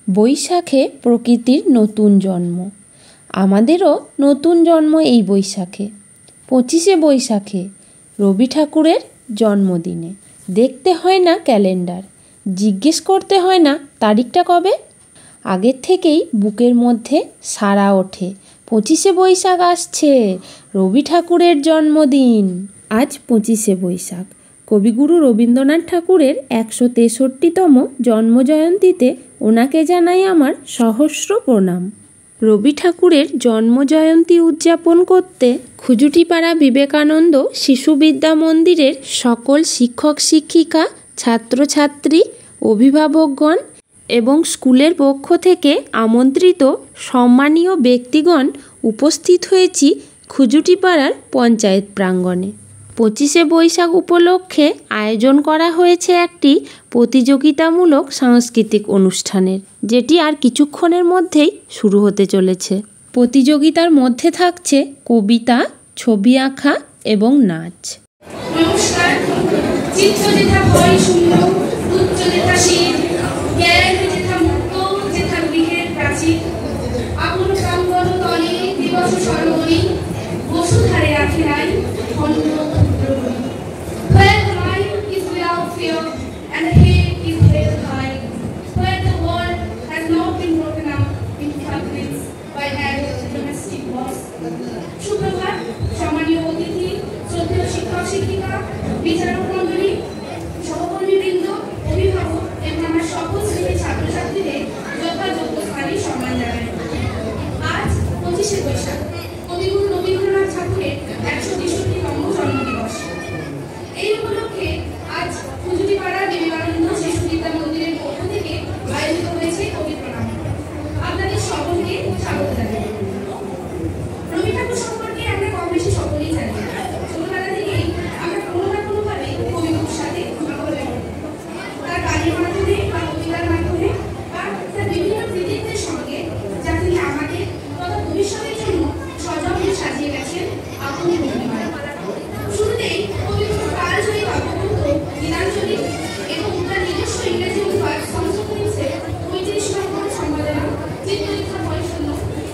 বৈশাখে প্রকৃতির নতুন জন্ম। আমাদেরও নতুন জন্ম এই বৈশাখে। 25শে বৈশাখে রবি ঠাকুরের জন্মদিনে। দেখতে হয় না ক্যালেন্ডার, জিজ্ঞেস করতে হয় না তারিখটা কবে। আগের থেকেই বুকের মধ্যে সাড়া ওঠে, 25শে বৈশাখ আসছে, রবি ঠাকুরের জন্মদিন। আজ 25শে বৈশাখ। কবিগুরু রবীন্দ্রনাথ ঠাকুরের 163তম জন্মজয়ন্তীতে ওনাকে জানাই আমার সহস্র প্রণাম। রবি ঠাকুরের জন্মজয়ন্তী উদযাপন করতে খুজুটিপাড়া বিবেকানন্দ শিশু বিদ্যা মন্দিরের সকল শিক্ষক শিক্ষিকা, ছাত্রছাত্রী, অভিভাবকগণ এবং স্কুলের পক্ষ থেকে আমন্ত্রিত সম্মানীয় ব্যক্তিগণ উপস্থিত হয়েছি খুজুটিপাড়ার পঞ্চায়েত প্রাঙ্গণে। 25শে বৈশাখ উপলক্ষে আয়োজন করা হয়েছে একটি প্রতিযোগিতামূলক সাংস্কৃতিক অনুষ্ঠানের, যেটি আর কিছুক্ষণের মধ্যেই শুরু হতে চলেছে। প্রতিযোগিতার মধ্যে থাকছে কবিতা, ছবি আঁকা এবং নাচ। নমস্কার। চিত্ত যেথা ভয় শূন্য, উচ্চ যেথা শীত, জ্ঞান যেথা মুক্ত, যেথা গৃহের প্রাচীর, আপন প্রাঙ্গণ তলে দিবস সরবরি, বসুধারে রাখে নাই খণ্ড ক্ষুদ্রবলি। Where the mind is without fear and the head is held high, where the world has not been broken up in fragments by hand domestic wars. সুপ্রভাত, সম্মানীয় অতিথি, শ্রদ্ধেয় শিক্ষক শিক্ষিকা, বিচারক মণ্ডলী, সহকর্মীবৃন্দ, অভিভাবক এবং আমার সকল শ্রেণীর ছাত্রছাত্রীদের যথাযোগ্য স্থানে সম্মান জানাই। আজ 25শে বৈশাখ, কবিগুরু রবীন্দ্রনাথ ঠাকুরের 163তম জন্মদিবস। এই উপলক্ষে আজ খুজুটিপাড়া বিবেকানন্দ শিশু বিদ্যা মন্দিরের পক্ষ থেকে আয়োজিত হয়েছে কবি প্রণাম। আপনাদের সকলকে স্বাগত জানাই। রবি ঠাকুর সম্পর্কে আমরা কম বেশি সকলেই জানি। ছোটবেলা থেকেই আমরা কোনো না কোনোভাবে কবিগুরুর সাথে তার গানের মাধ্যমে বা কবিতার মাধ্যমে বা তার বিভিন্ন কৃতিত্বের সঙ্গে যা তিনি আমাদের তথা ভবিষ্যতের জন্য সযত্নে সাজিয়ে গেছেন আপনি ভূমিকায়। শুরুতেই কবিগুরু কালজয়ী কাব্যগ্রন্থ গীতাঞ্জলি এবং তার নিজস্ব ইংরেজি অনুবাদ সংস্কৃত 35 নম্বর সম্পাদনা চিত্তলেখা বৈষণ্য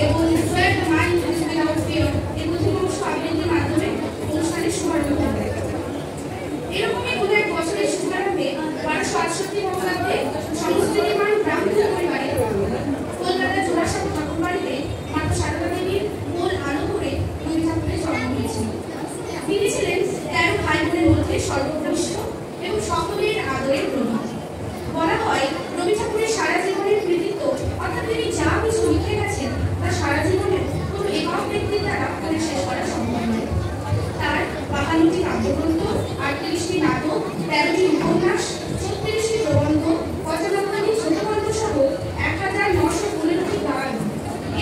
এবং Where the Mind is Without Fear এর প্রথমাংশ আবৃত্তির মাধ্যমে অনুষ্ঠানের শুভারম্ভ করে। এরকমই কোনো এক বছরের শুভারম্ভে 1268 বঙ্গাব্দে সংস্কৃতিমান ব্রাহ্মণ পরিবারে কলকাতার জোড়াসাঁকো ঠাকুরবাড়িতে মাতা সারদা দেবীর মূল আলো করে রবি ঠাকুরের জন্ম হয়েছিল। তিনি ছিলেন 13 ভাই বোনের মধ্যে সর্বকনিষ্ঠ এবং সকলের আদরের প্রভাব। বলা হয় রবি ঠাকুরের সারা জীবনের কৃতিত্ব অর্থাৎ তিনি যা কিছু লিখে গেছেন তা সারা জীবনের কোনো একক ব্যক্তির দ্বারা পড়ে শেষ করা সম্ভব নয়। তার 52টি কাব্যগ্রন্থ, 38টি নাটক, 13টি উপন্যাস, 36টি প্রবন্ধ, 95টি ছোটগল্প সহ 1915টি গান,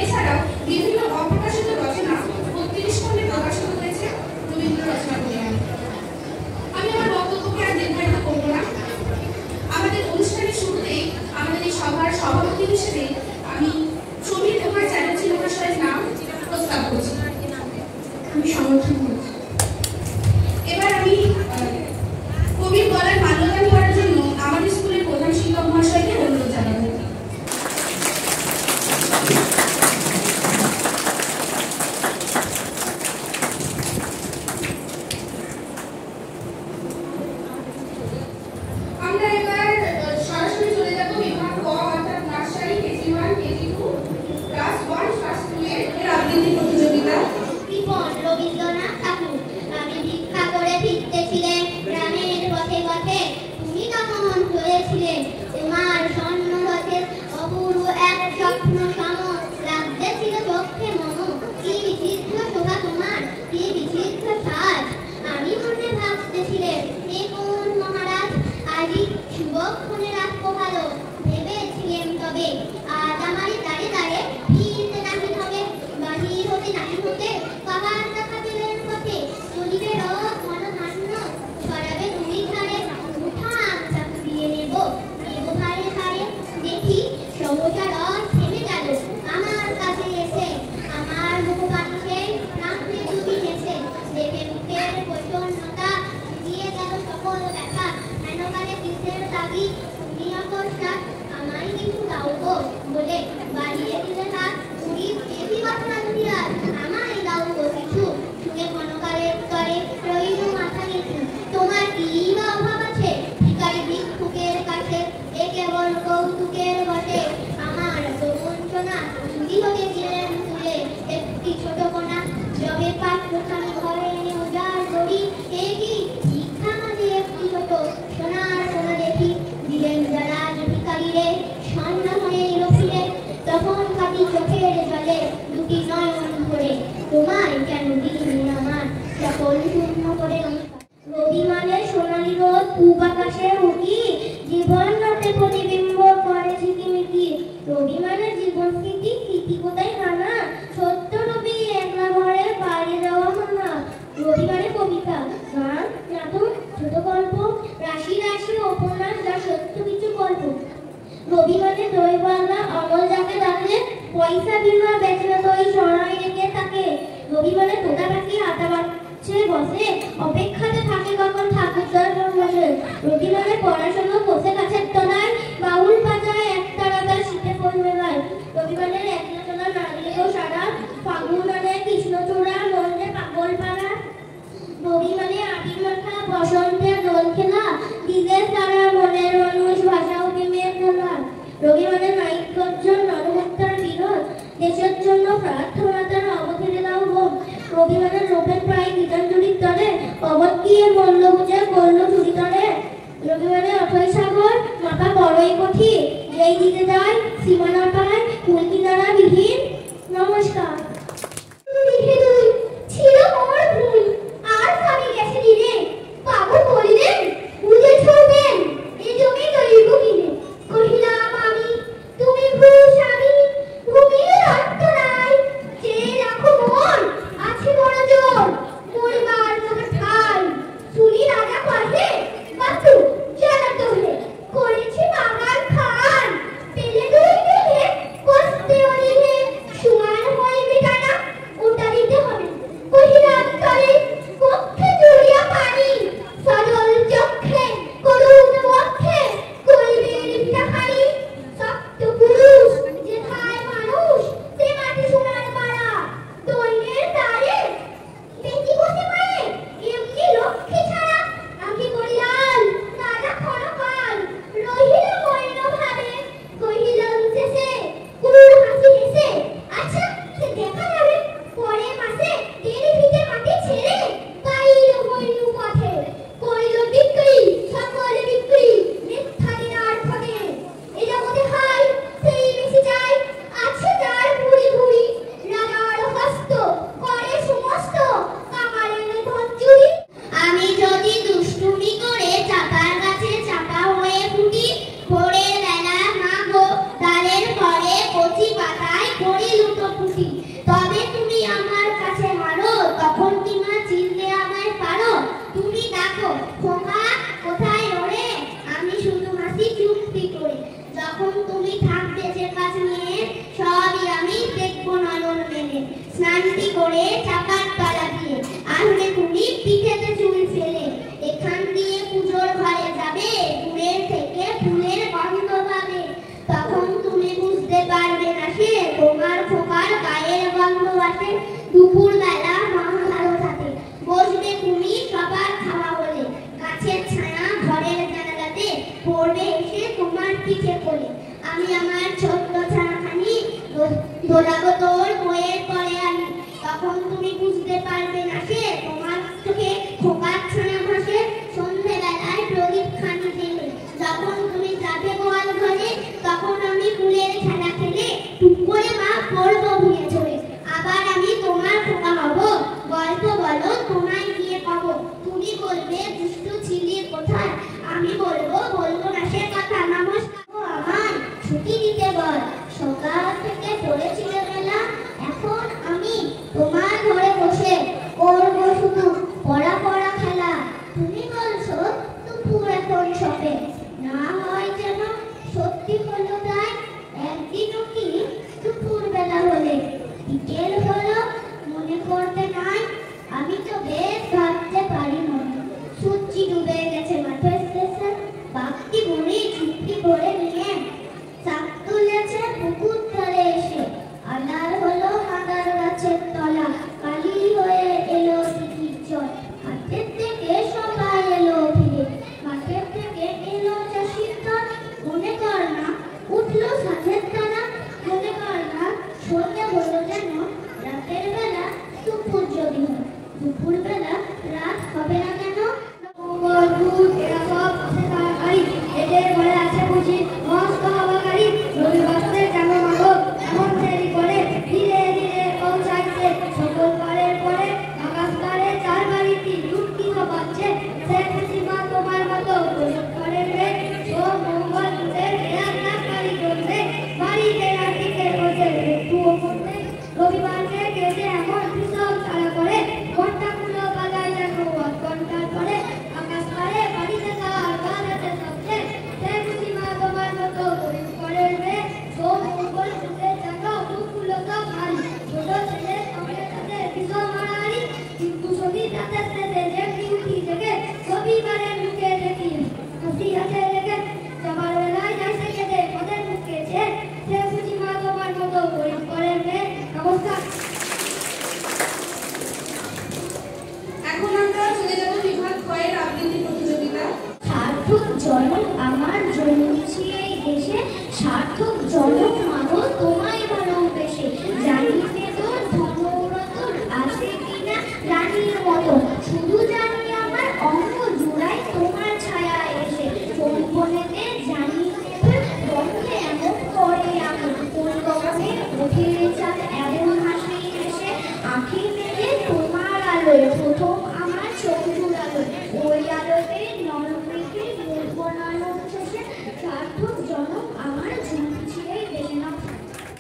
এছাড়াও বিভিন্ন অপ্রকাশিত রচনা 32 খণ্ডে প্রকাশিত হয়েছে রবীন্দ্র রচনা পরিমাণে। আমি আমার বক্তব্যকে আর দীর্ঘায়িত করব না। আমাদের অনুষ্ঠানের শুরুতেই আমাদের এই সভার সভাপতি হিসেবে আমি সমীর কুমার চ্যাটার্জি মহাশয়ের নাম প্রস্তাব করছি। আমি সমর্থন করছি। এবার আমি কবির গলায় মাল্যদান করার জন্য আমাদের স্কুলের প্রধান শিক্ষক মহাশয়কে অনুরোধ জানাবো। আমরা এবার সরাসরি চলে যাব বিভাগ ক অর্থাৎ nursery, KG 1, KG 2, class 1, class 2 এর আবৃত্তি প্রতিযোগিতা। কৃপণ রবীন্দ্রনাথ ঠাকুর। আমি ভিক্ষা করে ফিরতেছিলেন গ্রামের পথে পথে, তুমি তখন হয়েছিলেন তোমার স্বর্ণরথের অপূর্ব এক স্বপ্ন সম, লাগতেছিল চোখে মম। কি বিচিত্র শোভা তোমার, কি বিচিত্র সাজ। আমি মনে ভাবতেছিলেন এ কোন মহারাজ, আজই শুভক্ষণে রাখবো ভালো। ভেবেছিলেন তবে আজ আমারই দাঁড়ে দাঁড়ে ফিরতে নাহি হবে, বাহির হতে নাহি হতে কাহার দেখা পেলেন পথে। চলিবে রথ মনধান্য, ছড়াবে দুই ধারে, উঠা চাপ দিয়ে নেব ধারে ধারে। দেখি সহজা রথ থেমে গেল আমার কাছে এসে, আমার মুখ পাশে নামতে ডুবি গেছে। দেখে মুখের প্রসন্নতা দিয়ে গেল সকল ব্যথা, হেন কালে কিসের দাবি তুমি অকস্মাৎ আমায় কিছু দাও গো। রবি মানে জীবন স্মৃতি, স্মৃতি কোথায় নানা, সত্য রবি একলা ঘরে বাইরে যাওয়া মানা। রবি মানে কবিতা, গান, নাটক, ছোট গল্প, রাশি রাশি উপন্যাস যা সত্য কিছু গল্প। রবি মানে দই বাংলা, অমল যাকে ডাকলে পয়সা বিমা বেচে দই সরাই রেখে থাকে। রবি মানে তোতা পাখি হাতা বাচ্ছে বসে, অপেক্ষাতে থাকে কখন ঠাকুরদার বসে। রবি মানে পড়াশোনা বসে গাছের তলায়, বাউল বাজায় একটা রাতার শীতে ফোন মেলায়। রবি মানে একলা নারীও সারা, ফাগুন মানে কৃষ্ণচূড়া মনে পাগল পাড়া। রবি মানে আটির মাথা, বসন্তের দোল খেলা, দিদের তারা মনের মানুষ ভাষা প্রেমের খেলা। রবি মানে নাইক গর্জন, নরহত্যার বিরোধ, দেশের জন্য প্রার্থনা তার অবতীরে দাও হোক। রবি মানে লোভের প্রায় গীতাঞ্জলির তলে, অবধ গিয়ে মল্ল বুঝে করল চুরি তলে। রবি মানে অথই সাগর, মাথা বড়ই কঠিন, যেই দিতে যায় সীমানা পায় কুল কিনারা বিহীন। নমস্কার। ছিল মোর ভুল, আর স্বামী গেছে দিনে, বাবু বললেন বুঝে ছড়বেন এ জমি দৈব কিনে। কহিলাম আমি তুমি ভুল স্বামী, ভূমির রক্ত নাই, চেয়ে রাখো মন আছে বড় জোর, মরিবার মতো ঠাই। শুনি রাজা কহে বাতু জানা তোহে, করেছি বাগান খান, পেলে দুই দেহে কষ্টে অনিহে, সমান হইবে টানা ওটা দিতে হবে। কহিলাম তলে কক্ষে জড়িয়া পানি, সজল চক্ষে করুণ বক্ষে করিবে ভিটাখানি। শক্ত পুরুষ যেথায় মানুষ, সে মাটি সোনার মারা, দৈন্যের দ্বারে বেটি বসে পারে এমনি লক্ষ্মী ছাড়া। আমি বলিলাম রাজা ক্ষণকাল রহিল মলিন ভাবে, কহিলাম শেষে ক্রূর হাসি হেসে, আচ্ছা সে দেখা যাবে পরে মাসে, দেরি ভিটে মাটি ছেড়ে গাইল হইল পথে। কইল বিক্রি সকলে বিক্রি, মিথ্যা দিনার ঠকে, এ জগতে হাই সেই বেশি যায়, আছে তার ভুরি ভুরি। রাজার হস্ত করে সমস্ত, কামারের ধন চুরি। আমি যদি দুষ্টুমি করে চাপার গাছে চাপা হয়ে ফুটি, ভোরের বেলা না গো ডালের পরে কচি পাতায় করি লুটোপুটি, তবে তুমি আমার কাছে হারো, তখন কিনা চিনতে আমায় পারো। তুমি দেখো খোকা কোথায় ওরে, আমি শুধু হাসি চুপটি করে। যখন তুমি থাকবে যে কাজ নিয়ে, সবই আমি দেখবো নয়ন মেলে। স্নানটি করে চাপার তলা দিয়ে আসবে তুমি পিঠেতে চুল ফেলে, এখান দিয়ে পুজোর ঘরে যাবে, দূরের থেকে ফুলের গন্ধ পাবে। তখন তুমি বুঝতে পারবে না সে তোমার খোকার গায়ের গন্ধ আসে। দুপুর বেলা মা ভালো থাকে, বসবে তুমি সবার খাওয়া হলে, গাছের ছায়া ঘরের জানালাতে পড়বে এসে তোমার পিঠে কোলে। আমি আমার ছোট্ট ছানাখানি দোলাবো তোর বইয়ের পরে আমি, তখন তুমি বুঝতে পারবে না সে তোমার চোখে খোকার ছানা ভাসে। সন্ধ্যেবেলায় প্রদীপ খানি জেলে যখন তুমি যাবে গোয়াল ঘরে, তখন আমি ফুলের খেলা খেলে টুক করে মা পড়বো ভুঁয়ে চলে। আবার আমি তোমার খোকা হব, গল্প বলো তোমায় গিয়ে পাবো। তুমি বলবে দুষ্টু ছিলি কোথায়, আমি বলবো না সে কথা। নমস্কার। আমার ছুটি দিতে বল, সকাল থেকে পড়েছিল মেলা, এখন আমি তোমার ঘরে বসে করবো শুধু পড়া পড়া খেলা। তুমি বলছো দুপুর এখন সপে, না হয় যেন সত্যি হলো তাই। একদিনও কি দুপুর বেলা হলে বিকেল হলো মনে করতে নাই, আমি তো বেশ ভাবতে পারি মনে। সূর্যি ডুবে গেছে মাঠের শেষে, বাঘটি বুড়ি ঝুঁকি করে নিয়ে চাপ তুলেছে পুকুর ধারে এসে। আন্ধার হলো মাদার গাছের তলা, কালি হয়ে এলো দিঘির জল। মাঠের থেকে সবাই এলো ফিরে, মাঠের থেকে এলো চাষির দল। মনে কর না উঠলো সাথের তারা, মনে কর না সন্ধ্যে হলো যেন রাতের বেলা দুপুর যদি হয়, দুপুর বেলা রাত হবে না কেন। এরা সব আছে তার গাড়ি, এদের ঘরে আছে বুঝি মস্ত হবাকারী। রবিবাসে কেন মাগো এমন দেরি করে, ধীরে ধীরে পৌঁছাইছে সকল পারের পরে। আকাশ তারে চার বাড়িটি লুটকি হবাচ্ছে, সে খুশি মা তোমার মতো করে ও মঙ্গল দুধের গাড়ি চলছে বাড়িতে চলো মাগো তোমায় ভালোবেসে জানিতে তোর ধনরতন আছে কিনা রানীর মতো শুধু জানি আমার অঙ্গ জোড়ায় তোমার ছায়া এসে কোন বনেতে জানিতে তোর বন্ধে এমন করে আমি কোন গগনে ওঠে চাঁদ এমন হাসি এসে আঁখি মেলে তোমার আলোয় প্রথম আমার চোখ জুড়ালো ওই আলোতে নরমেকে মুখ বানানো শেষে সার্থক জনক আমার ঝুঁকি ছিঁড়ে দেবে না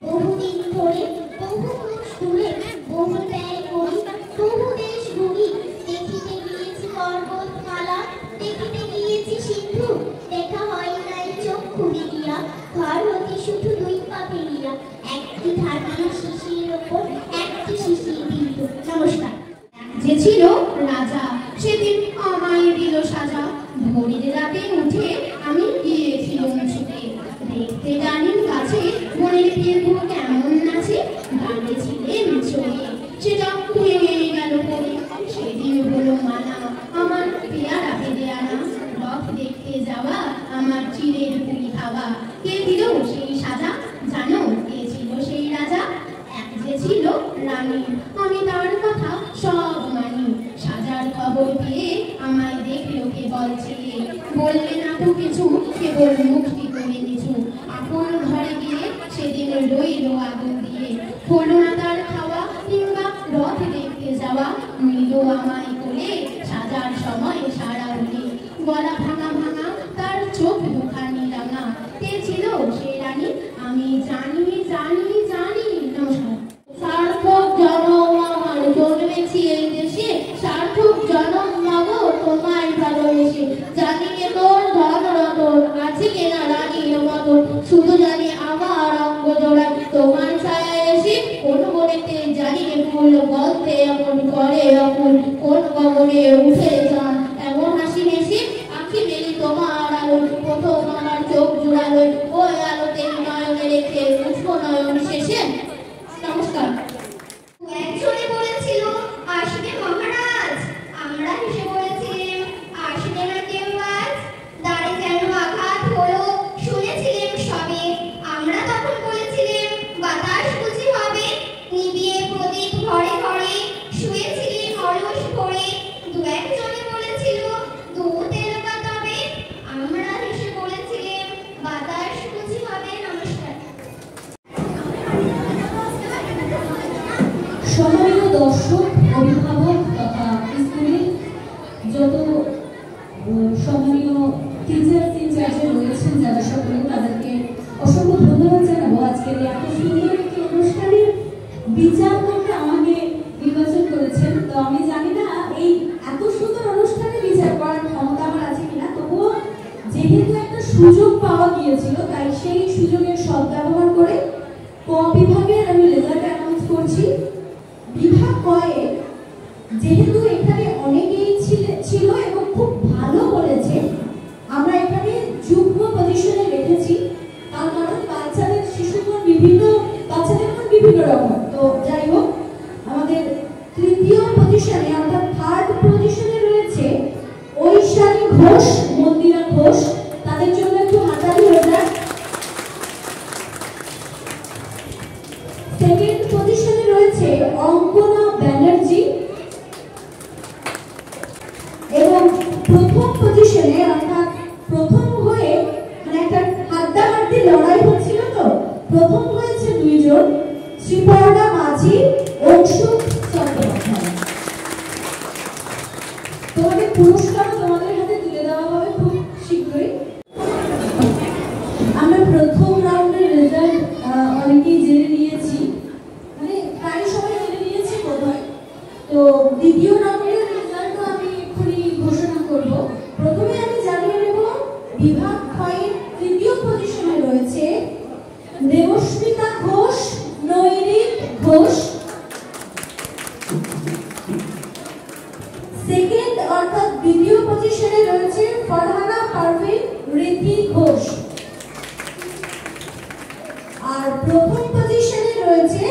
বহুদিন ধরে বহু ক্রোশ দূরে বহু ব্যয় করি বহু দেশ ঘুরি দেখিতে গিয়েছি পর্বতমালা দেখিতে গিয়েছি সিন্ধু দেখা হয় নাই চোখ খুলে গিয়া ঘর হতে শুধু দুই পা ফেলিয়া একটি ধানের শিশির ওপর একটি শিশির বিন্দু। নমস্কার। যে ছিল রাজা সেদিন আমায় দিল সাজা ভোরের রাতে উঠে আমি গিয়েছিলাম ছুটে দেখতে জানির কাছে বনের পেরু কেমন নাচে গানে ছিলেন ছড়ে সেটা ভেঙে গেল পরে সেদিন হলো মানা আমার পেয়ারা পেরে আনা রথ দেখতে যাওয়া আমার চিরের পুরি খাওয়া কে দিল সেই সাজা জানো কে ছিল সেই রাজা এক যে ছিল রানী আমি তার কথা সব মানি সাজার খবর পেয়ে আমায় দেখলো কে বলছে বললে না তো কিছু কেবল মুক্তি করে নিছু আপন ঘরে গিয়ে সেদিন রইল আগুন দিয়ে হলো না তার খাওয়া কিংবা রথ দেখতে যাওয়া নিল আমায় কোলে সাজার সময় সারা উঠে গলা ভাঙা ভাঙা তার চোখ দুখানি রাঙা কে ছিল সে রানী আমি জানি জানি জানি। নমস্কার। সার্থক জনম আমার জন্মেছি এই দেশে সার্থক জনম মাগো তোমায় ভালোবেসে জানি কে তোর ধন রতন আছে কিনা রানীর মতো শুধু জানি আমার অঙ্গ জোড়ায় তোমার ছায়া এসে কোন বনেতে জানি কে ফুল গল্পে এমন করে অকুল কোন গগনে উঠে যান এমন হাসি হেসে আঁখি মেলি তোমার আলো প্রথম আমার চোখ জোড়ালো ওই আলোতে নয়নে রেখে পুষ্প নয়ন শেষে। নমস্কার। একজনে বলেছিল আসবে মহারাজ আমরা হেসে বলেছিলাম আসবে না কেউ আজ দাঁড়ে যেন আঘাত হলো শুনেছিলাম সবে আমরা তখন বলেছিলাম বাতাস বুঝি হবে নিবিয়ে প্রদীপ ঘরে ঘরে শুয়েছিলাম অলস ভরে দু একজনে বলেছিল দুতের তবে আমরা হেসে বলেছিলাম বাতাস বুঝি হবে। নমস্কার। সম্মানীয় দর্শক অভিভাবক তথা স্কুলের যত সম্মানীয় টিচার ইনচার্জে রয়েছেন যারা সকলে তাদেরকে অসংখ্য ধন্যবাদ জানাবো আজকের এত সুন্দর একটি অনুষ্ঠানের বিচার করতে আমাকে নির্বাচন করেছেন। তো আমি জানি না এই এত সুন্দর অনুষ্ঠানে বিচার করার ক্ষমতা আমার আছে কিনা তবুও যেহেতু একটা সুযোগ পাওয়া গিয়েছিল তাই সেই সুযোগের সদ্ব্যবহার করে ক বিভাগের আমি রেজাল্ট অ্যানাউন্স করছি। বিভাগ কয়ে যেহেতু এখানে অনেকেই ছিল এবং খুব ভালো বলেছে আমরা এখানে যুগ্ম পজিশনে রেখেছি তার কারণ বাচ্চাদের শিশুগণ বিভিন্ন বাচ্চাদের মন বিভিন্ন রকম। তো যাই হোক আমাদের তৃতীয় পজিশনে অর্থাৎ থার্ড পজিশনে রয়েছে ঐশানী ঘোষ মন্দিরা ঘোষ তাদের জন্য একটু হাততালি হয়ে যায়। সেকেন্ড পজিশনে রয়েছে অঙ্কনা ব্যানার্জি এবং প্রথম পজিশনে অর্থাৎ প্রথম হয়ে মানে একটা হাড্ডাহাড্ডি লড়াই হচ্ছিল তো প্রথম হয়েছে দুইজন শ্রীপর্ণা মাঝি অংশুক চট্টোপাধ্যায়। তোমাদের পুরস্কার তোমাদের হাতে তুলে দেওয়া হবে খুব শীঘ্রই। আমরা প্রথম রাউন্ডের রেজাল্ট অনেকেই জেনে নিয়েছি মানে প্রায় সবাই জেনে নিয়েছি বোধহয়। তো দ্বিতীয় রাউন্ডের রেজাল্টও আমি এক্ষুনি ঘোষণা করব। প্রথমে আমি জানিয়ে নেব বিভাগ ক্ষয়ের তৃতীয় পজিশনে রয়েছে দেবস্মিতা ঘোষ নৈরিক ঘোষ। সেকেন্ড অর্থাৎ দ্বিতীয় পজিশনে রয়েছে ফরহানা পারভিন ঋদ্ধি ঘোষ আর প্রথম পজিশনে রয়েছে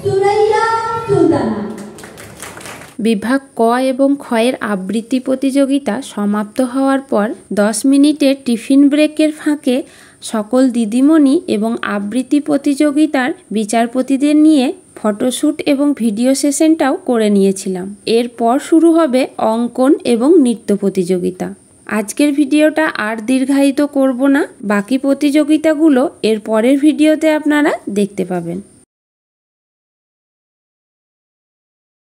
সুরাইয়া সুলতানা। বিভাগ ক এবং ক্ষয়ের আবৃত্তি প্রতিযোগিতা সমাপ্ত হওয়ার পর 10 মিনিটের টিফিন ব্রেকের ফাঁকে সকল দিদিমণি এবং আবৃত্তি প্রতিযোগিতার বিচারপতিদের নিয়ে ফটোশ্যুট এবং ভিডিও সেশনটাও করে নিয়েছিলাম। এরপর শুরু হবে অঙ্কন এবং নৃত্য প্রতিযোগিতা। আজকের ভিডিওটা আর দীর্ঘায়িত করব না, বাকি প্রতিযোগিতাগুলো এর পরের ভিডিওতে আপনারা দেখতে পাবেন।